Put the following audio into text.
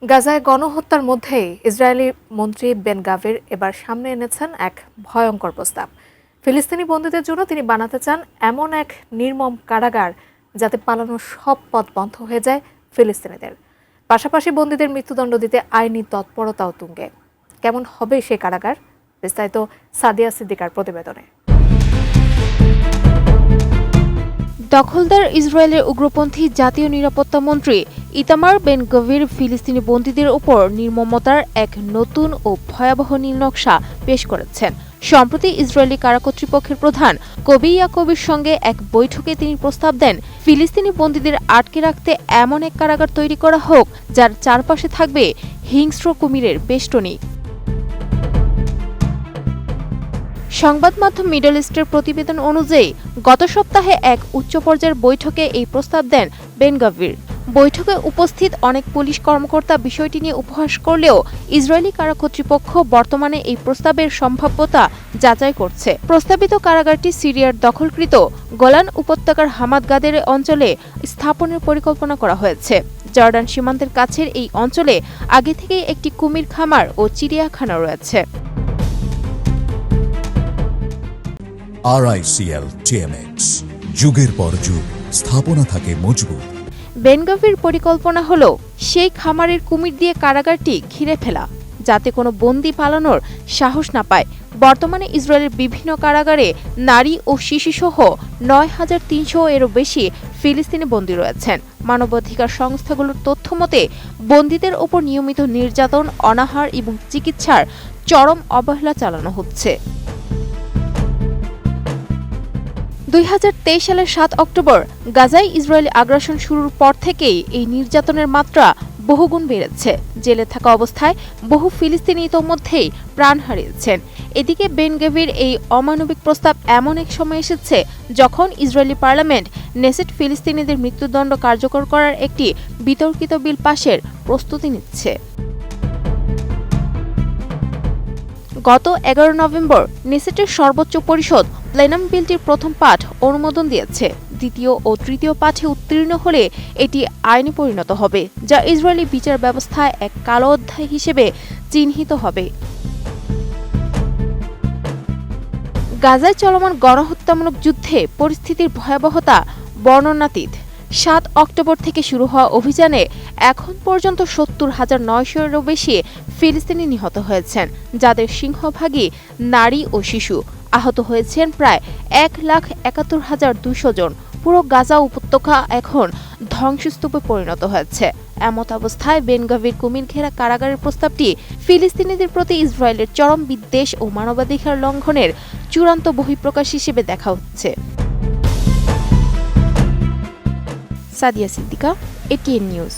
গাজায় গণহত্যার মধ্যেই ইসরায়েলি মন্ত্রী বেন গাভির এবার সামনে এনেছেন এক ভয়ঙ্কর প্রস্তাব। ফিলিস্তিনি বন্দীদের জন্য তিনি বানাতে চান এমন এক নির্মম কারাগার যাতে পালানোর সব পথ বন্ধ হয়ে যায় ফিলিস্তিনিদের। পাশাপাশি বন্দীদের মৃত্যুদণ্ড দিতে আইনি তৎপরতাও তুঙ্গে। কেমন হবে সেই কারাগার, বিস্তারিত সাদিয়া সিদ্দিকার প্রতিবেদনে। দখলদার ইসরায়েলের উগ্রপন্থী জাতীয় নিরাপত্তা মন্ত্রী ইতামার বেন গভির ফিলিস্তিনি বন্দীদের উপর নির্মমতার এক নতুন ও ভয়াবহ নীলনকশা পেশ করেছেন। সম্প্রতি ইসরায়েলি কারা কর্তৃপক্ষের প্রধান কবি ইয়াকোবের সঙ্গে এক বৈঠকে তিনি প্রস্তাব দেন, ফিলিস্তিনি বন্দীদের আটকে রাখতে এমন এক কারাগার তৈরি করা হোক যার চারপাশে থাকবে হিংস্র কুমিরের বেষ্টনী। সংবাদ মাধ্যম মিডল ইস্টের প্রতিবেদন অনুযায়ী গত সপ্তাহে এক উচ্চ পর্যায়ের বৈঠকে এই প্রস্তাব দেন বেন গাভির। বৈঠকে উপস্থিত অনেক পুলিশ কর্মকর্তা বিষয়টি নিয়ে উপহাস করলেও ইসরায়েলি কারা কর্তৃপক্ষ বর্তমানে এই প্রস্তাবের সম্ভাব্যতা যাচাই করছে। প্রস্তাবিত কারাগারটি সিরিয়ার দখলকৃত গোলান উপত্যকার হামাদ গাদের অঞ্চলে স্থাপনের পরিকল্পনা করা হয়েছে। জর্ডান সীমান্তের কাছের এই অঞ্চলে আগে থেকেই একটি কুমির খামার ও চিড়িয়াখানা রয়েছে। RICL TMX, যুগের পর যুগ স্থাপনা থাকে মজবুত। বেন গাভির পরিকল্পনা হল সেই খামারের কুমির দিয়ে কারাগারটি ঘিরে ফেলা, যাতে কোনো বন্দী পালানোর সাহস না পায়। বর্তমানে ইসরায়েলের বিভিন্ন কারাগারে নারী ও শিশুসহ ৯,৩০০ এরও বেশি ফিলিস্তিনি বন্দী রয়েছেন। মানবাধিকার সংস্থাগুলোর তথ্য মতে বন্দীদের ওপর নিয়মিত নির্যাতন, অনাহার এবং চিকিৎসার চরম অবহেলা চালানো হচ্ছে। ২০২৩ সালের ৭ অক্টোবর গাজায় ইসরায়েলি আগ্রাসন শুরুর পর থেকেই এই নির্যাতনের মাত্রা বহুগুণ বেড়েছে। জেলে থাকা অবস্থায় বহু ফিলিস্তিনি ইতোমধ্যেই প্রাণ হারিয়েছেন। এদিকে বেন গাভির এই অমানবিক প্রস্তাব এমন এক সময় এসেছে যখন ইসরায়েলি পার্লামেন্ট নেসেট ফিলিস্তিনিদের মৃত্যুদণ্ড কার্যকর করার একটি বিতর্কিত বিল পাশের প্রস্তুতি নিচ্ছে। গত ১১ নভেম্বর নেসেটের সর্বোচ্চ পরিষদ প্লেনাম বিলটির প্রথম পাঠ অনুমোদন দিয়েছে। দ্বিতীয় ও তৃতীয় পাঠে উত্তীর্ণ হলে এটি আইনে পরিণত হবে, যা ইসরায়েলি বিচার ব্যবস্থায় এক কালো অধ্যায় হিসেবে চিহ্নিত হবে। গাজায় চলমান গণহত্যামূলক যুদ্ধে পরিস্থিতির ভয়াবহতা বর্ণনাতীত। ৭ অক্টোবর থেকে শুরু হওয়া অভিযানে এখন পর্যন্ত ৭০,৯০০ এরও বেশি ফিলিস্তিনি নিহত হয়েছেন, যাদের সিংহভাগই নারী ও শিশু। আহত হয়েছেন প্রায় ১,৭১,২০০ জন। পুরো গাজা উপত্যকা এখন ধ্বংসস্তূপে পরিণত হয়েছে। এমত অবস্থায় বেন গাভির কুমির ঘেরা কারাগারের প্রস্তাবটি ফিলিস্তিনিদের প্রতি ইসরায়েলের চরম বিদ্বেষ ও মানবাধিকার লঙ্ঘনের চূড়ান্ত বহিঃপ্রকাশ হিসেবে দেখা হচ্ছে। Sadia Siddika, ATN news.